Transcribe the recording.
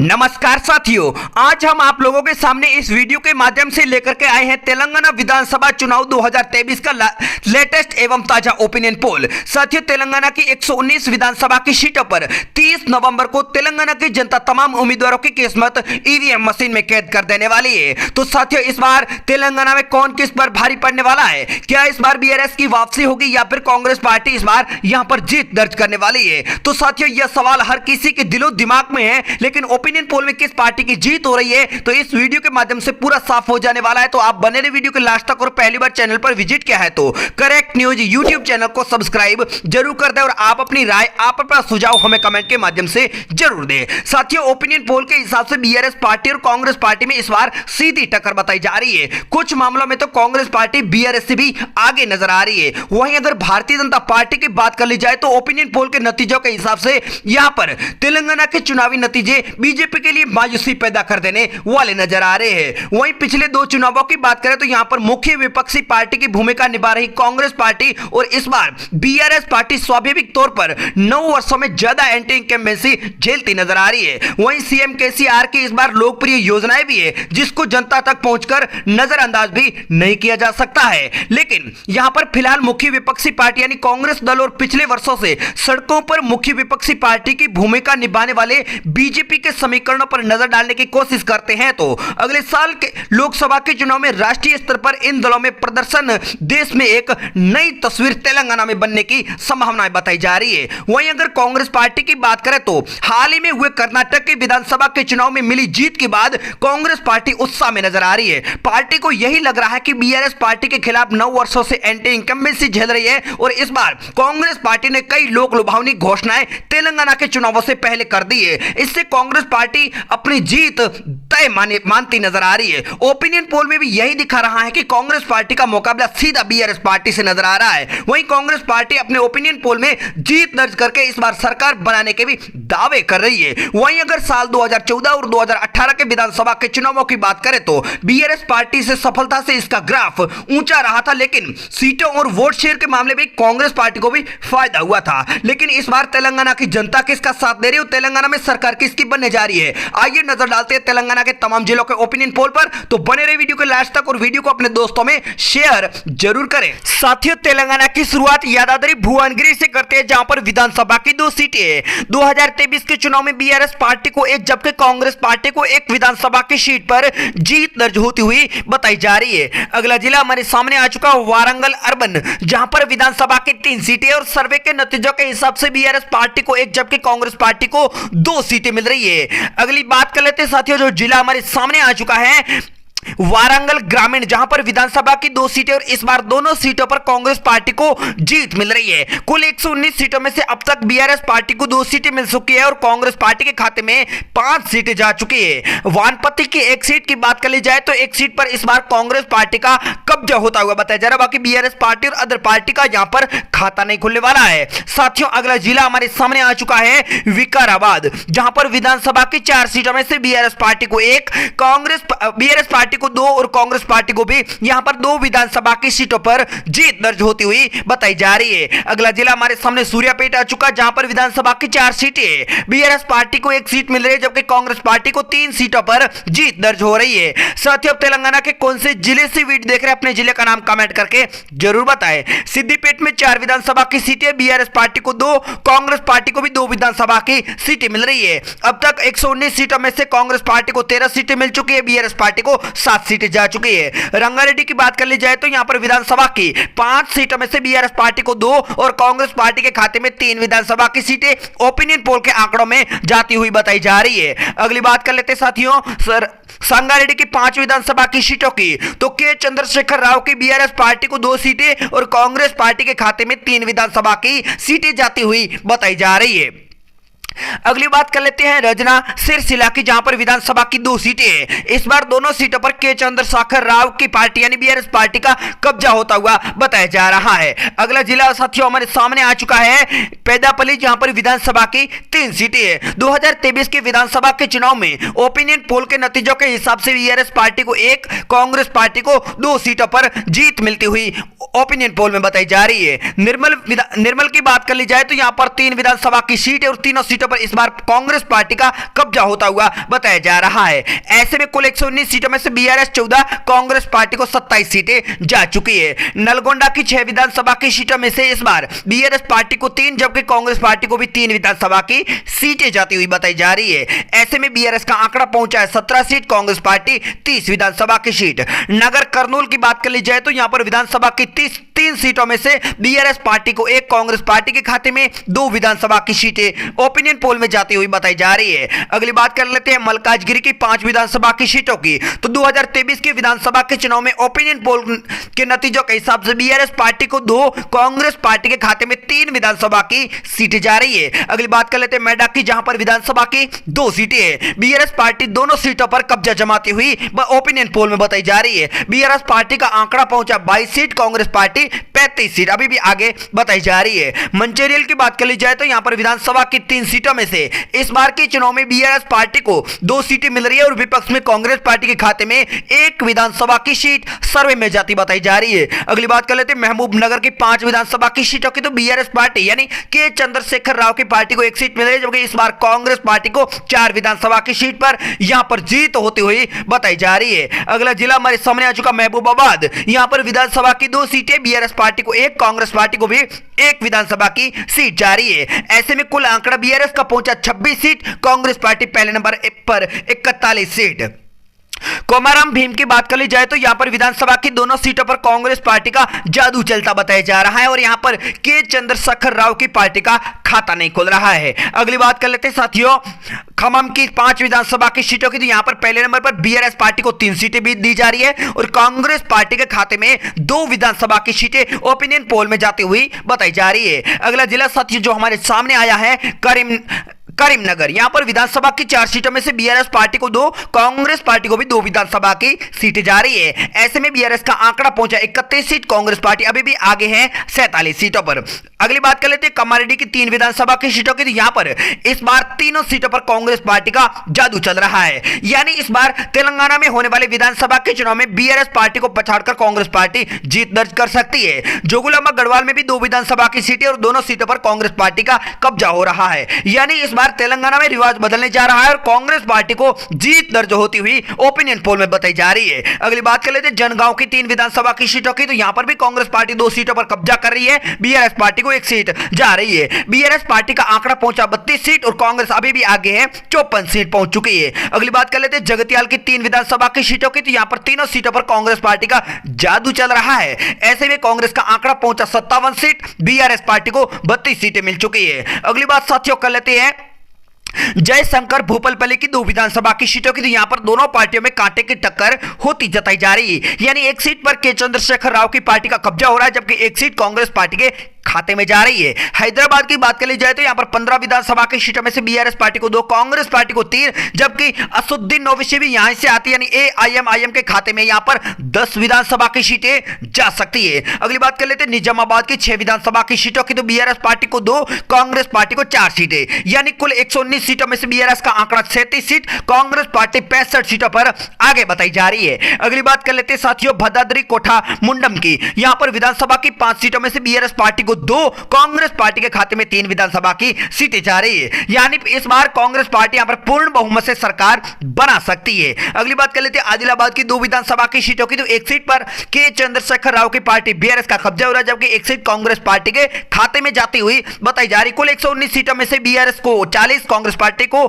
नमस्कार साथियों, आज हम आप लोगों के सामने इस वीडियो के माध्यम से लेकर के आए हैं तेलंगाना विधानसभा चुनाव 2023 का लेटेस्ट एवं ताजा ओपिनियन पोल। साथियों, तेलंगाना की 119 विधानसभा की सीटों पर 30 नवंबर को तेलंगाना की जनता तमाम उम्मीदवारों की किस्मत ईवीएम मशीन में कैद कर देने वाली है। तो साथियों, इस बार तेलंगाना में कौन किस पर भारी पड़ने वाला है? क्या इस बार बीआरएस की वापसी होगी या फिर कांग्रेस पार्टी इस बार यहां पर जीत दर्ज करने वाली है? तो साथियों, यह सवाल हर किसी के दिलो दिमाग में है, लेकिन ओपिनियन पोल में किस पार्टी की जीत हो रही है तो इस वीडियो के माध्यम से पूरा साफ हो जाने वाला है। तो आप बने रहिए वीडियो के लास्ट तक, और पहली बार चैनल पर विजिट किया है तो करेक्ट न्यूज यूट्यूब चैनल को सब्सक्राइब जरूर कर दें और आप अपनी राय, आप अपना सुझाव हमें कमेंट के माध्यम से जरूर दें। साथियों, ओपिनियन पोल के हिसाब से बीआरएस पार्टी और कांग्रेस पार्टी में इस बार सीधी टक्कर बताई जा रही है। कुछ मामलों में तो कांग्रेस पार्टी बीआरएस से भी आगे नजर आ रही है। वहीं अगर भारतीय जनता पार्टी की बात कर ली जाए तो ओपिनियन पोल के नतीजों के हिसाब से यहां पर तेलंगाना के चुनावी नतीजे बीजेपी के लिए मायूसी पैदा कर देने वाले नजर आ रहे हैं। वहीं पिछले दो चुनावों की बात करें तो यहां पर मुख्य विपक्षी पार्टी की भूमिका निभा रही कांग्रेस पार्टी और इस बार बीआरएस पार्टी स्वाभाविक तौर पर 9 वर्षों में ज्यादा एंटी इंकम्बेंसी झेलती नजर आ रही है। वहीं सीएम केसीआर की इस बार लोकप्रिय योजनाएं भी है जिसको जनता तक पहुंचकर नजरअंदाज भी नहीं किया जा सकता है। लेकिन यहां पर फिलहाल मुख्य विपक्षी पार्टी यानी कांग्रेस दल और पिछले वर्षों से सड़कों पर मुख्य विपक्षी पार्टी की भूमिका निभाने वाले बीजेपी के समीकरणों पर नजर डालने की कोशिश करते हैं तो अगले साल के लोकसभा के चुनाव में राष्ट्रीय स्तर पर इन दलों में प्रदर्शन देश में एक नई तस्वीर तेलंगाना में बनने की संभावनाएं बताई जा रही है। वहीं अगर कांग्रेस पार्टी की बात करें तो हाल ही में हुए कर्नाटक के विधानसभा के चुनाव में मिली जीत के बाद कांग्रेस पार्टी उत्साह में नजर आ रही है। पार्टी को यही लग रहा है कि बीआरएस पार्टी के खिलाफ 9 वर्षों से एंटी इंकम्बेंसी झेल रही है और इस बार कांग्रेस पार्टी ने कई लोक लुभावनी घोषणाएं तेलंगाना के चुनावों से पहले कर दी है। इससे कांग्रेस पार्टी अपनी जीत तय मानती नजर आ रही है। ओपिनियन पोल में भी यही दिखा रहा है कि कांग्रेस पार्टी का मुकाबला सीधा बीआरएस पार्टी से नजर आ रहा है। वहीं कांग्रेस पार्टी अपने ओपिनियन पोल में जीत दर्ज करके इस बार सरकार बनाने के भी दावे कर रही है। वहीं अगर साल 2014 और 2018 के विधानसभा के चुनावों की बात करें तो बीआरएस पार्टी से सफलता से इसका ग्राफ ऊंचा रहा था, लेकिन सीटों और वोट शेयर के मामले में कांग्रेस पार्टी को भी फायदा हुआ था। लेकिन इस बार तेलंगाना की जनता किसका साथ दे रही है, तेलंगाना में सरकार किसकी बनने जा रही है? आइए नजर डालते हैं तेलंगाना के तमाम जिलों के ओपिनियन पोल पर। तो बने रहे वीडियो के लास्ट तक और वीडियो को अपने दोस्तों में शेयर जरूर करें। साथियों, तेलंगाना की शुरुआत यादाद्री भुवनगिरी से करते हैं जहां पर विधानसभा की 2 सीटें हैं। 2023 के चुनाव में बीआरएस पार्टी को एक जबकि कांग्रेस पार्टी को एक विधानसभा की सीट पर जीत दर्ज होती हुई बताई जा रही है। अगला जिला हमारे सामने आ चुका वारंगल अर्बन, जहां पर विधानसभा की 3 सीटें और सर्वे के नतीजों के हिसाब से बीआरएस पार्टी को एक जबकि कांग्रेस पार्टी को 2 सीटें मिल रही है। अगली बात कर लेते हैं साथियों, जो जिला हमारे सामने आ चुका है वारंगल ग्रामीण, जहां पर विधानसभा की 2 सीटें और इस बार दोनों सीटों पर कांग्रेस पार्टी को जीत मिल रही है। कुल 119 सीटों में से अब तक बीआरएस पार्टी को 2 सीटें मिल चुकी है और कांग्रेस पार्टी के खाते में 5 सीटें जा चुकी है। वानपति की एक सीट की बात कर ली जाए तो एक सीट पर इस बार कांग्रेस पार्टी का कब्जा होता हुआ बताया जा रहा है। बाकी बीआरएस पार्टी और अदर पार्टी का यहां पर खाता नहीं खुलने वाला है। साथियों, अगला जिला हमारे सामने आ चुका है विकाराबाद, जहां पर विधानसभा की 4 सीटों में से बीआरएस पार्टी को 1, बीआरएस पार्टी को 2 और कांग्रेस पार्टी को भी यहां पर 2 विधानसभा की सीटों पर जीत दर्ज होती हुई बताई जा रही है। अगला जिला हमारे सामने सूर्यापेट आ चुका, जहां पर विधानसभा की 4 सीटें, बीआरएस पार्टी को 1 सीट मिल रही है जबकि कांग्रेस पार्टी को 3 सीटों पर जीत दर्ज हो रही है। साथियों, तेलंगाना के कौन से जिले से वीडियो देख रहे हैं अपने जिले का नाम कमेंट करके जरूर बताएं। सिद्दीपेट में 4 विधानसभा की सीटें, बीआरएस पार्टी को 2, कांग्रेस पार्टी को भी 2 विधानसभा की सीटें मिल रही है। अब तक 119 सीटों में से कांग्रेस पार्टी को 13 सीटें मिल चुकी है, बीआरएस पार्टी को 7 सीटें जा चुकी है। रंगारेड्डी की बात कर ली जाए तो यहां पर विधानसभा की 5 सीटों में से बीआरएस पार्टी को 2 और कांग्रेस पार्टी के खाते में 3 विधानसभा की सीटें ओपिनियन पोल के आंकड़ों में जाती हुई बताई जा रही है। अगली बात कर लेते साथियों संगारेड्डी की 5 विधानसभा की सीटों की, तो के चंद्रशेखर राव की बीआरएस पार्टी को 2 सीटें और कांग्रेस पार्टी के खाते में 3 विधानसभा की सीटें जाती हुई बताई जा रही है। अगली बात कर लेते हैं रजना सिरसिला की, जहां पर विधानसभा की 2 सीटें हैं। इस बार दोनों सीटों पर के चंद्रशेखर राव की पार्टी यानी बीआरएस पार्टी का कब्जा होता हुआ बताया जा रहा है। अगला जिला साथियों हमारे सामने आ चुका है पेदापल्ली, जहां पर विधानसभा की 3 सीटें हैं। 2023 के विधानसभा के चुनाव में ओपिनियन पोल के नतीजों के हिसाब से बीआरएस पार्टी को 1, कांग्रेस पार्टी को 2 सीटों पर जीत मिलती हुई ओपिनियन पोल में बताई जा रही है। निर्मल की बात कर ली जाए तो यहां पर 3 विधानसभा की सीट है और तीनों सीटों पर इस बार कांग्रेस पार्टी का कब्जा होता हुआ बताया जा रहा है। ऐसे में कुल 119 सीटों में से बीआरएस 14, कांग्रेस पार्टी को 27 सीटें जा चुकी है। नलगोंडा की 6 विधानसभा की सीटों में से इस बार बीआरएस पार्टी को 3 जबकि कांग्रेस पार्टी को भी 3 विधानसभा की सीटें जाती हुई बताई जा रही है। ऐसे में बीआरएस का आंकड़ा पहुंचा है 17 सीट, कांग्रेस पार्टी 30 विधानसभा की सीट। नगर कर्नूल की बात कर ली जाए तो यहां पर विधानसभा की 3 सीटों में से बीआरएस पार्टी को 1, कांग्रेस पार्टी के खाते में 2 विधानसभा की सीटें ओपिनियन पोल में जाती हुई बताई जा रही है। अगली बात कर लेते हैं मल्काजगिरी की 5 विधानसभा की सीटों की। तो 2023 के विधानसभा के चुनाव में ओपिनियन पोल के नतीजों के हिसाब से बीआरएस पार्टी को 2, कांग्रेस पार्टी के खाते में 3 विधानसभा की सीटें जा रही है। अगली बात कर लेते हैं मेडा की, जहां पर विधानसभा की 2 सीटें हैं। बीआरएस पार्टी दोनों सीटों पर कब्जा जमाती हुई ओपिनियन पोल में बताई जा रही है। बीआरएस पार्टी का आंकड़ा पहुंचा 22 सीट, कांग्रेस पार्टी 35 सीट अभी भी आगे बताई जा रही है। मंचेरियल की बात कर ली जाए तो यहां पर विधानसभा की 3 सीटों में से इस बार के चुनाव में बीआरएस पार्टी को 2 सीटें मिल रही है और विपक्ष में कांग्रेस पार्टी के खाते में 1 विधानसभा की सीट सर्वे में जाती बताई जा रही है। अगली बात कर लेते हैं महबूबनगर की 5 विधानसभा की सीटों की। तो बीआरएस पार्टी यानी के चंद्रशेखर राव की पार्टी को 1 सीट मिल रही है, जबकि इस बार कांग्रेस पार्टी को 4 विधानसभा की सीट पर यहां पर जीत होती हुई बताई जा रही है। अगला जिला हमारे सामने आ चुका महबूबाबाद। यहां पर विधानसभा की 2 सीटें, बीआरएस पार्टी को 1, कांग्रेस पार्टी को भी 1 विधानसभा की सीट जा रही है। ऐसे में कुल आंकड़ा बीआरएस का पहुंचा 26 सीट, कांग्रेस पार्टी पहले नंबर पर 41 सीट। कोमाराम भीम की बात कर ली जाए तो यहां पर विधानसभा की दोनों सीटों पर कांग्रेस पार्टी का जादू चलता बताया जा रहा है और यहां पर के चंद्रशेखर राव की पार्टी का खाता नहीं खुल रहा है। अगली बात कर लेते हैं साथियों खम्मम की 5 विधानसभा की सीटों की। तो यहां पर पहले नंबर पर बीआरएस पार्टी को 3 सीटें भी दी जा रही है और कांग्रेस पार्टी के खाते में 2 विधानसभा की सीटें ओपिनियन पोल में जाती हुई बताई जा रही है। अगला जिला साथियों जो हमारे सामने आया है करीमनगर। यहां पर विधानसभा की 4 सीटों में से बीआरएस पार्टी को 2, कांग्रेस पार्टी को भी 2 विधानसभा की सीटें जा रही है। ऐसे में बीआरएस का आंकड़ा पहुंचा 31 सीट, कांग्रेस पार्टी अभी भी आगे है 47 सीटों पर। अगली बात कर लेते हैं कमारेड्डी की 3 विधानसभा की सीटों की। तो यहां पर इस बार तीनों सीटों पर कांग्रेस पार्टी का जादू चल रहा है, यानी इस बार तेलंगाना में होने वाले विधानसभा के चुनाव में बीआरएस पार्टी को पछाड़कर कांग्रेस पार्टी जीत दर्ज कर सकती है। जोगुलांबा गढ़वाल में भी 2 विधानसभा की सीटें और दोनों सीटों पर कांग्रेस पार्टी का कब्जा हो रहा है, यानी इस बार तेलंगाना में रिवाज बदलने जा रहा है और कांग्रेस पार्टी को जीत दर्ज होती हुई ओपिनियन पोल में बताई जा रही है। अगली बात कर लेते हैं जनगांव की 3 विधानसभा की सीटों की। तो यहां पर भी कांग्रेस पार्टी 2 सीटों पर कब्जा कर रही है, बीआरएस पार्टी को 1 सीट जा रही है। बीआरएस पार्टी का आंकड़ा पहुंचा 32 सीट और कांग्रेस अभी भी आगे है 54 सीट पहुंच चुकी है। अगली बात कर लेते हैं जगतियाल की 3 विधानसभा की सीटों की। तो यहां पर तीनों सीटों पर कांग्रेस पार्टी का जादू चल रहा है। ऐसे में कांग्रेस का आंकड़ा पहुंचा 57 सीट, बीआरएस पार्टी को 32 सीटें मिल चुकी है। अगली बात साथियों कर लेते हैं जयशंकर भूपालपल्ली की 2 विधानसभा की सीटों की। तो यहां पर दोनों पार्टियों में कांटे की टक्कर होती जताई जा रही है, यानी 1 सीट पर के चंद्रशेखर राव की पार्टी का कब्जा हो रहा है, जबकि 1 सीट कांग्रेस पार्टी के खाते में जा रही है। हैदराबाद की बात कर ली जाए तो यहां पर 15 विधानसभा की सीटों में से बीआरएस पार्टी को 2, कांग्रेस पार्टी को 3, जबकि असुद्दीन ओवैसी भी यहां से आती है, यानी एआईएमआईएम के खाते में यहां पर 10 विधानसभा की सीटें जा सकती है। अगली बात कर लेते हैं निजामाबाद की 6 विधानसभा की सीटों की। तो बीआरएस पार्टी को 2, कांग्रेस पार्टी को 4 सीटें, यानी कुल 119 सीटों में से बीआरएस का आंकड़ा 37 सीट, कांग्रेस पार्टी 65 सीटों पर आगे बताई जा रही है। अगली बात कर लेते हैं साथियों भद्राद्री कोठा मुंडम की। यहां पर विधानसभा की 5 सीटों में से बीआरएस पार्टी को 2, कांग्रेस पार्टी के खाते में 3 विधानसभा की सीटें जा रही है, यानी इस बार कांग्रेस पार्टी यहां पर पूर्ण बहुमत से सरकार बना सकती है। अगली बात कर लेते हैं आदिलाबाद की 2 विधानसभा की सीटों की। तो 1 सीट पर के चंद्रशेखर राव की पार्टी बीआरएस का कब्जा हो रहा है, जबकि 1 सीट कांग्रेस पार्टी के खाते में जाती हुई बताई जा रही। कुल 119 सीटों में से बीआरएस को 40, कांग्रेस पार्टी को